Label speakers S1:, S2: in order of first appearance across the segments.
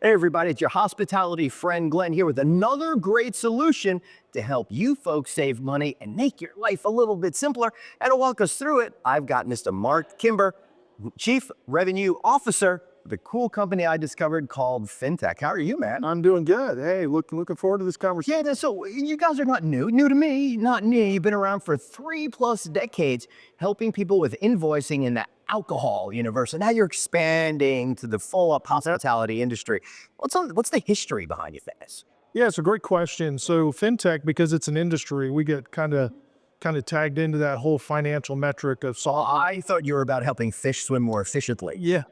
S1: Hey everybody, it's your hospitality friend Glenn here with another great solution to help you folks save money and make your life a little bit simpler. And to walk us through it, I've got Mr. Mark Kimber, Chief Revenue Officer of the cool company I discovered called Fintech. How are you, man?
S2: I'm doing good. Hey, looking forward to this conversation.
S1: Yeah, so you guys are not new to me, not new. You've been around for 3+ decades helping people with invoicing in the alcohol universe. And now you're expanding to the full-up hospitality industry. What's the history behind you guys?
S2: Yeah, it's a great question. So fintech, because it's an industry, we get kind of tagged into that whole financial metric of software.
S1: I thought you were about helping fish swim more efficiently.
S2: Yeah.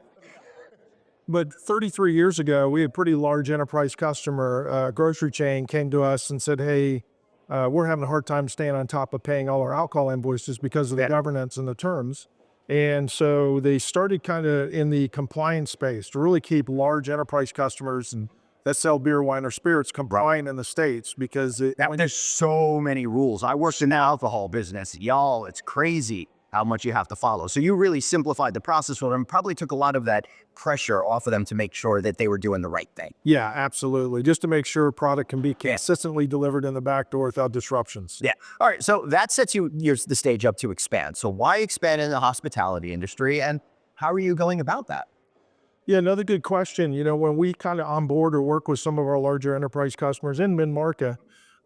S2: But 33 years ago, we had a pretty large enterprise customer, a grocery chain, came to us and said, hey, we're having a hard time staying on top of paying all our alcohol invoices because of the governance and the terms. And so they started kind of in the compliance space to really keep large enterprise customers and that sell beer, wine, or spirits compliant in the States because
S1: There's so many rules. I worked in the alcohol business. Y'all, it's crazy how much you have to follow. So you really simplified the process for them, probably took a lot of that pressure off of them to make sure that they were doing the right thing.
S2: Yeah, absolutely. Just to make sure a product can be consistently delivered in the back door without disruptions.
S1: Yeah. All right. So that sets the stage up to expand. So why expand in the hospitality industry, and how are you going about that?
S2: Yeah, another good question. You know, when we kind of onboard or work with some of our larger enterprise customers in mid-market,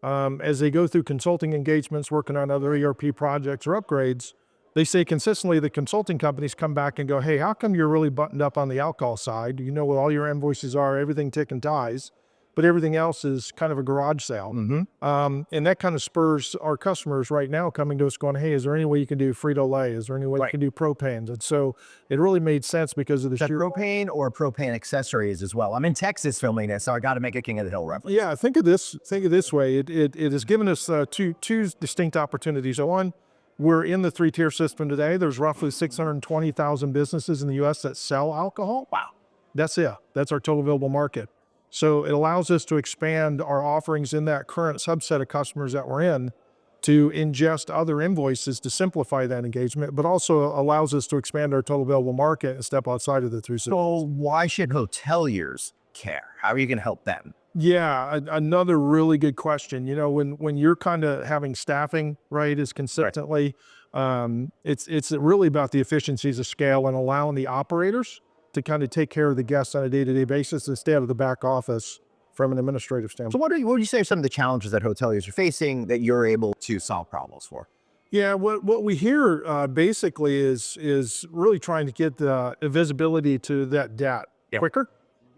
S2: as they go through consulting engagements, working on other ERP projects or upgrades, they say consistently the consulting companies come back and go, hey, how come you're really buttoned up on the alcohol side? You know what all your invoices are, everything tick and ties, but everything else is kind of a garage sale. And that kind of spurs our customers right now coming to us going, hey, is there any way you can do Frito-Lay? Is there any way you can do propanes? And so it really made sense because of the sheer
S1: propane or propane accessories as well. I'm in Texas filming this, so I got to make a King of the Hill reference.
S2: Yeah, think of this way. It has given us two distinct opportunities. So one, we're in the 3-tier system today. There's roughly 620,000 businesses in the U.S. that sell alcohol.
S1: Wow.
S2: That's it. That's our total available market. So it allows us to expand our offerings in that current subset of customers that we're in to ingest other invoices to simplify that engagement, but also allows us to expand our total available market and step outside of the 3 systems.
S1: So why should hoteliers care? How are you going to help them?
S2: Yeah, another really good question. You know, when you're kind of having staffing, right, is consistently, it's really about the efficiencies of scale and allowing the operators to kind of take care of the guests on a day-to-day basis and stay out of the back office from an administrative standpoint.
S1: So what would you say are some of the challenges that hoteliers are facing that you're able to solve problems for?
S2: Yeah, what we hear basically is really trying to get the visibility to that debt quicker.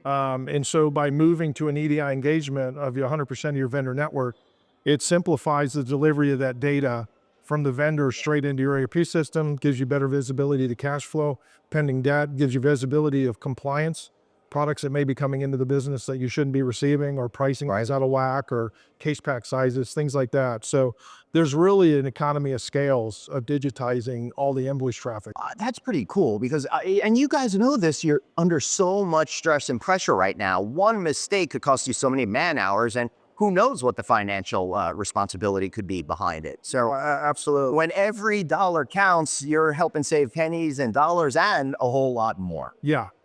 S2: And so by moving to an EDI engagement of your 100% of your vendor network, it simplifies the delivery of that data from the vendor straight into your ERP system, gives you better visibility to cash flow, pending debt, gives you visibility of compliance, products that may be coming into the business that you shouldn't be receiving, or pricing is out of whack, or case pack sizes, things like that. So there's really an economy of scales of digitizing all the invoice traffic.
S1: That's pretty cool because, and you guys know this, you're under so much stress and pressure right now. One mistake could cost you so many man hours, and who knows what the financial responsibility could be behind it. So
S2: Absolutely.
S1: when every dollar counts, you're helping save pennies and dollars and a whole lot more.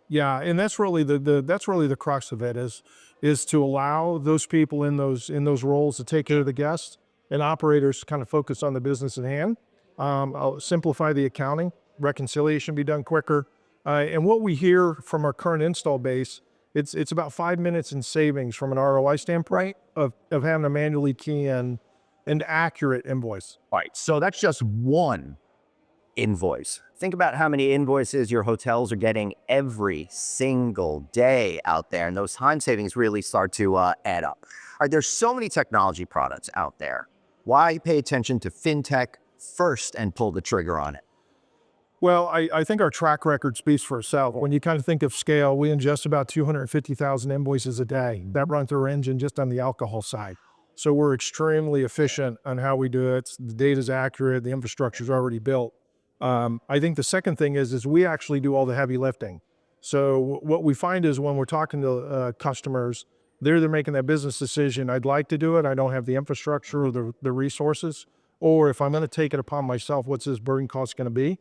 S2: Yeah, and that's really the crux of it is to allow those people in those roles to take care of the guests and operators to kind of focus on the business at hand. Simplify the accounting, reconciliation be done quicker, and what we hear from our current install base, it's about 5 minutes in savings from an ROI standpoint of having to manually key in an accurate invoice.
S1: All right, so that's just one invoice. Think about how many invoices your hotels are getting every single day out there, and those time savings really start to add up. All right, there's so many technology products out there. Why pay attention to fintech first and pull the trigger on it?
S2: Well, I think our track record speaks for itself. When you kind of think of scale, we ingest about 250,000 invoices a day. That runs through our engine just on the alcohol side. So we're extremely efficient on how we do it. The data's accurate, the infrastructure's already built. I think the second thing is we actually do all the heavy lifting. So what we find is when we're talking to customers, they're making that business decision. I'd like to do it. I don't have the infrastructure or the resources. Or if I'm going to take it upon myself, what's this burden cost going to be?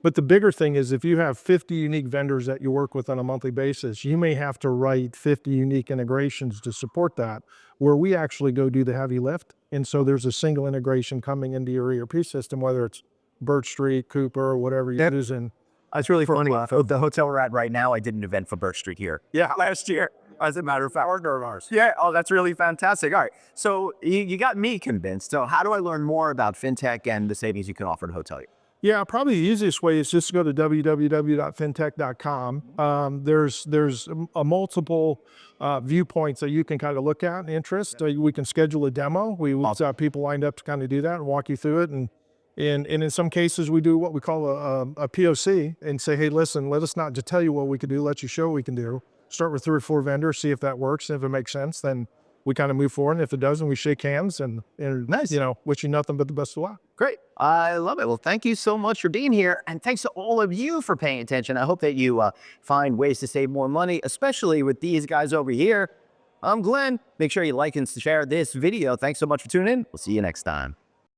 S2: But the bigger thing is if you have 50 unique vendors that you work with on a monthly basis, you may have to write 50 unique integrations to support that, where we actually go do the heavy lift. And so there's a single integration coming into your ERP system, whether it's Birch Street, Coupa, or whatever you're using.
S1: It's really funny. The hotel we're at right now, I did an event for Birch Street here. Yeah, last year, as a matter of fact.
S2: Partner of ours.
S1: Yeah. Oh, that's really fantastic. All right. So you got me convinced. So how do I learn more about fintech and the savings you can offer to hoteliers?
S2: Yeah, probably the easiest way is just to go to www.fintech.com. There's a multiple viewpoints that you can kind of look at and interest. We can schedule a demo. We've got people lined up to kind of do that and walk you through it. And in some cases, we do what we call a POC and say, hey, listen, let us not just tell you what we can do, let you show what we can do. Start with 3 or 4 vendors, see if that works. And if it makes sense, then we kind of move forward. And if it doesn't, we shake hands and
S1: Nice.
S2: Wish you nothing but the best of luck.
S1: Great. I love it. Well, thank you so much for being here. And thanks to all of you for paying attention. I hope that you find ways to save more money, especially with these guys over here. I'm Glenn. Make sure you like and share this video. Thanks so much for tuning in. We'll see you next time.